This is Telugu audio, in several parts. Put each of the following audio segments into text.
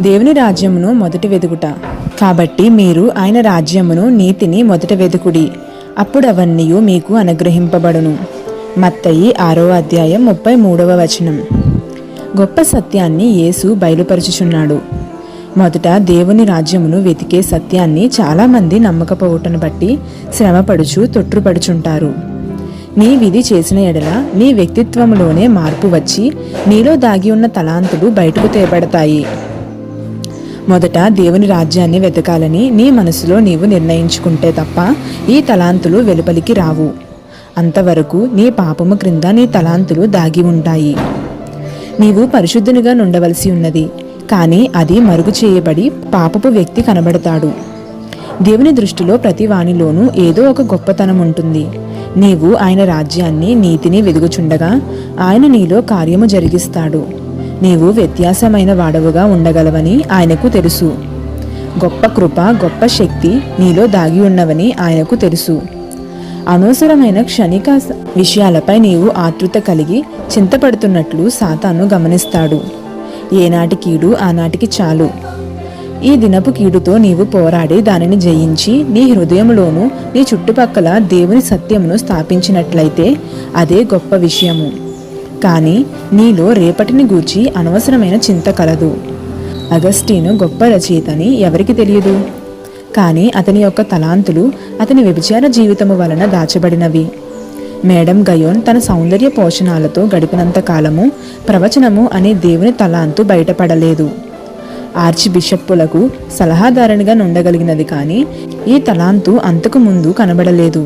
దేవుని రాజ్యమును మొదట వెదుకుట. కాబట్టి మీరు ఆయన రాజ్యమును నీతిని మొదట వెదుకుడి, అప్పుడు అవన్నీ మీకు అనుగ్రహింపబడును. మత్తయి 6వ అధ్యాయం 33వ వచనం. గొప్ప సత్యాన్ని యేసు బయలుపరచుచున్నాడు. మొదట దేవుని రాజ్యమును వెతికే సత్యాన్ని చాలామంది నమ్మకపోవటను బట్టి శ్రమపడుచు తొట్టుపడుచుంటారు. నీ విధి చేసిన ఎడల నీ వ్యక్తిత్వంలోనే మార్పు వచ్చి నీలో దాగి ఉన్న తలాంతులు బయటకు తేబడతాయి. మొదట దేవుని రాజ్యాన్ని వెతకాలని నీ మనసులో నీవు నిర్ణయించుకుంటే తప్ప ఈ తలాంతులు వెలుపలికి రావు. అంతవరకు నీ పాపము క్రింద నీ తలాంతులు దాగి ఉంటాయి. నీవు పరిశుద్ధునిగా నుండవలసి ఉన్నది, కానీ అది మరుగు చేయబడి పాపపు వ్యక్తి కనబడతాడు. దేవుని దృష్టిలో ప్రతి వానిలోనూ ఏదో ఒక గొప్పతనం ఉంటుంది. నీవు ఆయన రాజ్యాన్ని నీతిని వెదుగుచుండగా ఆయన నీలో కార్యము జరిగిస్తాడు. నీవు వ్యత్యాసమైన వాడవుగా ఉండగలవని ఆయనకు తెలుసు. గొప్ప కృప, గొప్ప శక్తి నీలో దాగి ఉన్నవని ఆయనకు తెలుసు. అనవసరమైన క్షణిక విషయాలపై నీవు ఆతృత కలిగి చింతపడుతున్నట్లు సాతాను గమనిస్తాడు. ఏనాటి కీడు ఆనాటికి చాలు. ఈ దినపు కీడుతో నీవు పోరాడి దానిని జయించి నీ హృదయంలోనూ నీ చుట్టుపక్కల దేవుని సత్యమును స్థాపించినట్లయితే అదే గొప్ప విషయము. కానీ నీలో రేపటిని గూర్చి అనవసరమైన చింత కలదు. అగస్టీను గొప్ప రచయితని ఎవరికి తెలియదు, కానీ అతని యొక్క తలాంతులు అతని వ్యభిచార జీవితము వలన దాచబడినవి. మేడం గయోన్ తన సౌందర్య పోషణాలతో గడిపినంత కాలము ప్రవచనము అనే దేవుని తలాంతు బయటపడలేదు. ఆర్చి బిషప్పులకు సలహాదారునిగా నుండగలిగినది, కానీ ఈ తలాంతు అంతకు ముందు కనబడలేదు.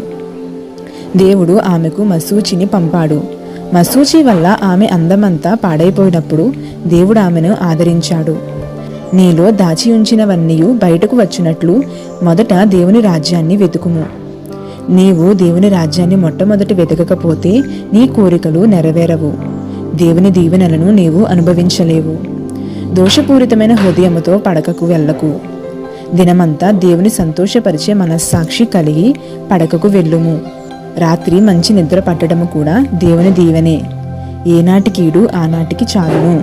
దేవుడు ఆమెకు మసూచిని పంపాడు. మసూచి వల్ల ఆమె అందమంతా పాడైపోయినప్పుడు దేవుడు ఆమెను ఆదరించాడు. నీలో దాచి ఉంచినవన్నీ బయటకు వచ్చినట్లు మొదట దేవుని రాజ్యాన్ని వెతుకుము. నీవు దేవుని రాజ్యాన్ని మొట్టమొదటి వెతకకపోతే నీ కోరికలు నెరవేరవు. దేవుని దీవెనలను నీవు అనుభవించలేవు. దోషపూరితమైన హృదయముతో పడకకు వెళ్ళకు. దినమంతా దేవుని సంతోషపరిచే మనస్సాక్షి కలిగి పడకకు వెళ్ళుము. రాత్రి మంచి నిద్ర పట్టడము కూడా దేవుని దీవెనే. ఏనాటి కీడు ఆనాటికి చాలును.